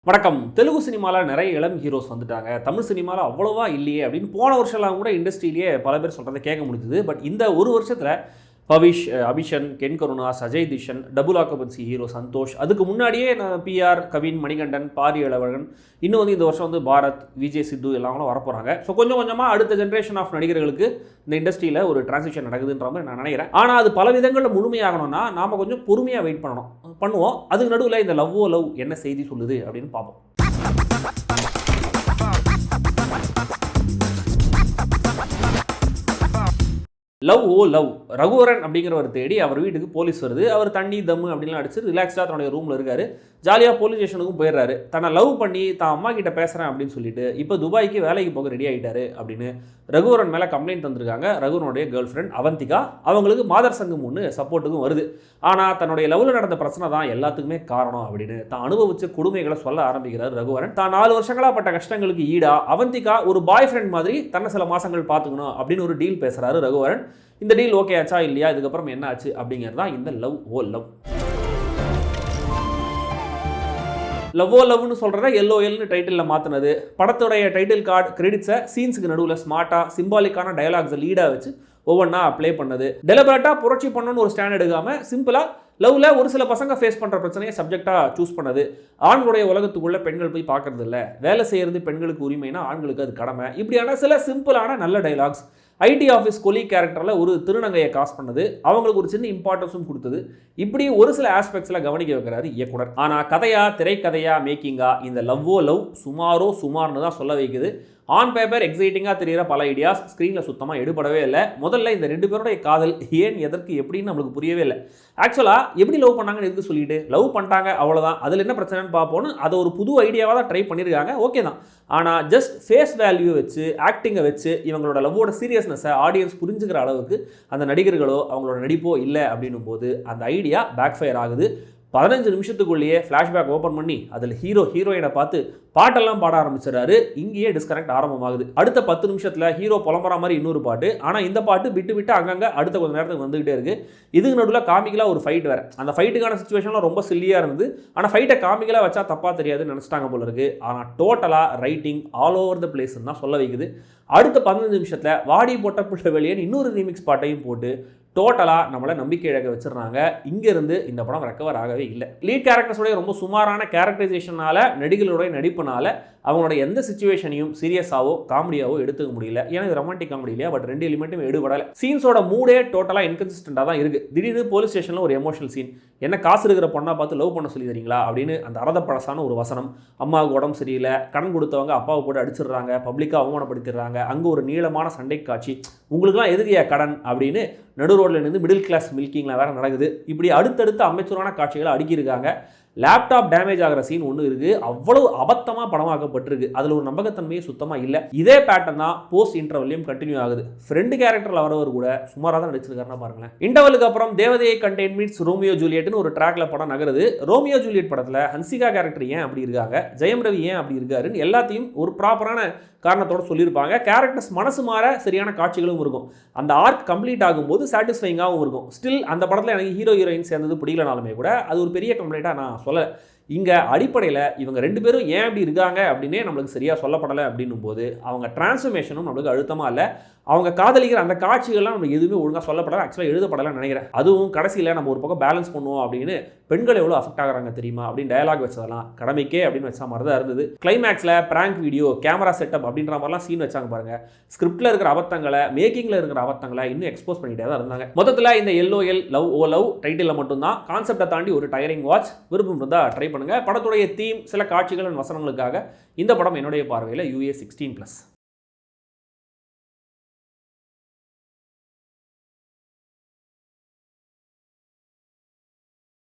வணக்கம். தெலுங்கு சினிமாவில் நிறைய இளம் ஹீரோஸ் வந்துட்டாங்க. தமிழ் சினிமாவில் அவ்வளோவா இல்லையே அப்படின்னு போன வருஷம்லாம் கூட இண்டஸ்ட்ரியிலேயே பல பேர் சொல்கிறத கேட்க முடிஞ்சுது. பட் இந்த ஒரு வருஷத்தில் Pavish, Abishan, Ken Karuna, Sajay Dishan, double occupancy hero Santhosh, அதுக்கு முன்னாடியே பிஆர், கவின், மணிகண்டன், பாரி இளவழகன், இன்னும் இந்த வருஷம் பாரத், விஜய் சித்து எல்லாம் கூட வரப்போகிறாங்க. ஸோ கொஞ்சம் கொஞ்சமாக அடுத்த ஜென்ரேஷன் ஆஃப் நடிகர்களுக்கு இந்த இண்டஸ்ட்ரியில் ஒரு டிரான்சிஷன் நடக்குதுன்ற மாதிரி நான் நினைக்கிறேன். ஆனால் அது பல விதங்களில் முழுமையாகணும்னா நாம் கொஞ்சம் பொறுமையாக வெயிட் பண்ணுவோம். அதுக்கு நடுவில் இந்த லவ் என்ன செய்தி சொல்லுது அப்படின்னு பார்ப்போம். லவ் ரகுவரன் அப்படிங்கிறவர் தேடி அவர் வீட்டுக்கு போலீஸ் வருது. அவர் தண்ணி தம்மு அப்படின்லாம் அடிச்சு ரிலாக்ஸ்டாக தன்னுடைய ரூமில் இருக்காரு. ஜாலியாக போலீஸ் ஸ்டேஷனுக்கும் போயிடுறாரு. தன்னை லவ் பண்ணி தான் அம்மா கிட்ட பேசுகிறேன் அப்படின்னு சொல்லிட்டு இப்போ துபாய்க்கு வேலைக்கு போக ரெடி ஆகிட்டாரு அப்படின்னு ரகுவரன் மேலே கம்ப்ளைண்ட் தந்திருக்காங்க. ரகுவரனுடைய கேர்ள் ஃப்ரெண்ட் அவந்திகா. அவங்களுக்கு மாதர் சங்கம் ஒன்று சப்போர்ட்டுக்கும் வருது. ஆனால் தன்னுடைய லவ்வில் நடந்த பிரச்சனை தான் எல்லாத்துக்குமே காரணம் அப்படின்னு தான் அனுபவிச்ச கொடுமைகளை சொல்ல ஆரம்பிக்கிறார் ரகுவரன். தான் 4 வருஷங்களாக பட்ட கஷ்டங்களுக்கு ஈடா அவந்திகா ஒரு பாய் ஃப்ரெண்ட் மாதிரி தன்னை சில மாதங்கள் பார்த்துக்கணும் அப்படின்னு ஒரு டீல் பேசுகிறாரு ரகுவரன். இந்த டீல் ஓகே ஆச்சா இல்லையா, இதுக்கப்புறம் என்ன ஆச்சு அப்படிங்கிறது தான் இந்த லவ்னு சொல்கிறத எல்ஓஎல்னு டைட்டிலில் மாற்றினது. படத்துடைய டைட்டில் கார்டு கிரெடிட்ஸை சீன்ஸுக்கு நடுவில் ஸ்மார்ட்டாக சிம்பாலிக்கான டயலாக்ஸை லீடாக வச்சு ஒவ்வொன்றா ப்ளே பண்ணது. டெலிபரேட்டாக புரட்சி பண்ணணும்னு ஒரு ஸ்டாண்ட் எடுக்காமல் சிம்பிளாக லவ்வில் ஒரு சில பசங்க ஃபேஸ் பண்ணுற பிரச்சனையை சப்ஜெக்டாக சூஸ் பண்ணது. ஆண்களுடைய உலகத்துக்குள்ளே பெண்கள் போய் பார்க்கறது இல்லை, வேலை செய்கிறது பெண்களுக்கு உரிமைனா ஆண்களுக்கு அது கடமை. இப்படியான சில சிம்பிளான நல்ல டைலாக்ஸ். ஐடி ஆஃபீஸ் கொலி கேரக்டரில் ஒரு திருநங்கையை காஸ்ட் பண்ணது, அவங்களுக்கு ஒரு சின்ன இம்பார்ட்டன்ஸும் கொடுத்தது. இப்படி ஒரு சில ஆஸ்பெக்ட்ஸில் கவனிக்க வைக்கிறாரு இயக்குனர். ஆனால் கதையா, திரைக்கதையா, மேக்கிங்கா இந்த லவ் சுமார்னு தான் சொல்ல வைக்குது. ஆன் பேப்பர் எக்ஸைட்டிங்காக தெரிகிற பல ஐடியாஸ் ஸ்க்ரீனில் சுத்தமாக எடுபடவே இல்லை. முதல்ல இந்த 2 பேருடைய காதல் ஏன், எதற்கு, எப்படின்னு நம்மளுக்கு புரியவே இல்லை. ஆக்சுவலாக எப்படி லவ் பண்ணாங்கன்னு எதுக்கு சொல்லிட்டு லவ் பண்ணிட்டாங்க அவ்வளோதான், அதில் என்ன பிரச்சனைன்னு பார்ப்போன்னு அதை ஒரு புது ஐடியாவாக தான் ட்ரை பண்ணியிருக்காங்க. ஓகே தான். ஆனால் ஜஸ்ட் ஃபேஸ் வேல்யூ வச்சு, ஆக்டிங்கை வச்சு இவங்களோட லவ்வோட சீரியஸ்னஸை ஆடியன்ஸ் புரிஞ்சுக்கிற அளவுக்கு அந்த நடிகர்களோ அவங்களோட நடிப்போ இல்லை அப்படின்னும் போது அந்த ஐடியா பேக் ஃபயர் ஆகுது. 15 நிமிஷத்துக்குள்ளேயே ஃப்ளாஷ்பேக் ஓப்பன் பண்ணி அதில் ஹீரோயினை பார்த்து பாட்டெல்லாம் பாட ஆரம்பிச்சிடறாரு. இங்கேயே டிஸ்கனெக்ட் ஆரம்பமாகுது. அடுத்த 10 நிமிஷத்தில் ஹீரோ புலம்புற மாதிரி இன்னொரு பாட்டு. ஆனால் இந்த பாட்டு விட்டு அங்கங்கே அடுத்த கொஞ்சம் நேரத்துக்கு வந்துகிட்டே இருக்குது. இதுக்கு நடுவில் காமிக்கலாக ஒரு ஃபைட் வேறு. அந்த ஃபைட்டுக்கான சுச்சுவேஷன்லாம் ரொம்ப சில்லியாக இருந்தது. ஆனால் ஃபைட்டை காமிக்கலாக வச்சா தப்பாக தெரியாதுன்னு நினச்சிட்டாங்க போல இருக்குது. ஆனால் டோட்டலாக ரைட்டிங் ஆல் ஓவர் த பிளேஸ்ன்னு தான் சொல்ல வைக்குது. அடுத்த 15 நிமிஷத்தில் வாடி போட்ட புள்ள வெளியே இன்னொரு ரீமிக்ஸ் பாட்டையும் போட்டு டோட்டலாக நம்மளை நம்பிக்கை இழக்க வச்சிடறாங்க. இங்கேருந்து இந்த படம் ரெக்கவர் ஆகவே இல்லை. லீட் கேரக்டர்ஸோடைய ரொம்ப சுமாரான கேரக்டரைசேஷனால், நடிகர்களுடைய நடிப்புனால அவங்களோட எந்த சிச்சுவேஷனையும் சீரியஸாவோ காமெடியாவோ எடுத்துக்க முடியல. ஏன்னா இது ரொமான்டிக் காமெடி இல்லையா, பட் 2 எலிமெண்ட்டும் எடுபடலை. சீன்ஸோட மூடே டோட்டலாக இன்கன்சிஸ்டண்டாக தான் இருக்குது. திடீர்னு போலீஸ் ஸ்டேஷனில் ஒரு எமோஷனல் சீன், என்ன காசு இருக்கிற பொண்ணா பார்த்து லவ் பண்ண சொல்லி தரீங்களா அப்படின்னு அந்த அரதப்பழசான ஒரு வசனம். அம்மாவுக்கு உடம்பு சரியில்லை, கடன் கொடுத்தவங்க அப்பாவை போட்டு அடிச்சிடுறாங்க, பப்ளிக்காக அவமானப்படுத்திடுறாங்க. அங்கே ஒரு நீளமான சண்டை காட்சி. உங்களுக்குலாம் எதிரியா கடன் அப்படின்னு நடு ரோட்டில் இருந்து மிடில் கிளாஸ் மில்கிங்கில் வேறு நடக்குது. இப்படி அடுத்தடுத்து அமைச்சரான காட்சிகளை அடுக்கியிருக்காங்க. லேப்டாப் டேமேஜ் ஆகிற சீன் ஒன்று இருக்குது. அவ்வளவு அபத்தமாக படமாக்கப்பட்டிருக்கு. அதில் ஒரு நம்பகத்தன்மையே சுத்தமாக இல்லை. இதே பேட்டர்ன் தான் போஸ்ட் இன்டர்வல்லையும் கண்டினியூ ஆகுது. ஃப்ரெண்டு கேரக்டரில் வரவர் கூட சுமாராக தான் நடிச்சிருக்காருன்னா பாருங்களேன். இன்டர்வலுக்கு அப்புறம் தேவதையை கண்டெயின் மீட்ஸ் ரோமியோ ஜூலியட்னு ஒரு ட்ராக்ல படம் நகருது. ரோமியோ ஜூலியட் படத்தில் ஹன்சிகா கேரக்டர் ஏன் அப்படி இருக்காங்க, ஜெயம் ரவி ஏன் அப்படி இருக்காருன்னு எல்லாத்தையும் ஒரு ப்ராப்பரான காரணத்தோடு சொல்லியிருப்பாங்க. கேரக்டர்ஸ் மனசு மாற சரியான காட்சிகளும் இருக்கும். அந்த ஆர்க் கம்ப்ளீட் ஆகும்போது சாட்டிஸ்ஃபைங்காகவும் இருக்கும். ஸ்டில் அந்த படத்தில் எனக்கு ஹீரோயின் சேர்ந்தது பிடிக்கலனாலுமே கூட அது ஒரு பெரிய கம்ப்ளைண்ட்டாக நான் சொல்ல. இங்கே அடிப்படையில் இவங்க 2 பேரும் ஏன் அப்படி இருக்காங்க அப்படின்னே நம்மளுக்கு சரியாக சொல்லப்படலை. அப்படின்னும் போது அவங்க டிரான்ஸ்ஃபர்மேஷனும் நம்மளுக்கு அழுத்தமாக இல்லை. அவங்க காதலிக்கிற அந்த காட்சிகள்லாம் நம்மளுக்கு எதுவுமே ஒழுங்காக சொல்லப்படலை, ஆக்சுவலாக எழுதப்படலைன்னு நினைக்கிறேன். அதுவும் கடைசியில் நம்ம ஒரு பக்கம் பேலன்ஸ் பண்ணுவோம் அப்படின்னு பெண்கள் எவ்வளோ அஃபெக்ட் ஆகிறாங்க தெரியுமா அப்படின்னு டயலாக் வச்சதெல்லாம் கடமைக்கே அப்படின்னு வச்ச மாதிரி தான் இருந்தது. கிளைமேக்ஸில் பிராங்க் வீடியோ, கேமரா செட்டப் அப்படின்ற மாதிரிலாம் சீன் வச்சாங்க பாருங்கள். ஸ்கிரிப்டில் இருக்கிற அபத்தங்களை, மேக்கிங்கில் இருக்கிற அபத்தங்களை இன்னும் எக்ஸ்போஸ் பண்ணிகிட்டே தான் இருந்தாங்க. மொத்தத்தில் இந்த LOL லவ் டைட்டிலில் மட்டும்தான். கான்செப்டை தாண்டி ஒரு டயரிங் வாட்ச். விருப்பம் இருந்தால் ட்ரை பண்ணுங்க. படத்துடைய தீம், சில காட்சிகள், வசனங்களுக்காக இந்த படம் என்னுடைய பார்வையில் UA 16+.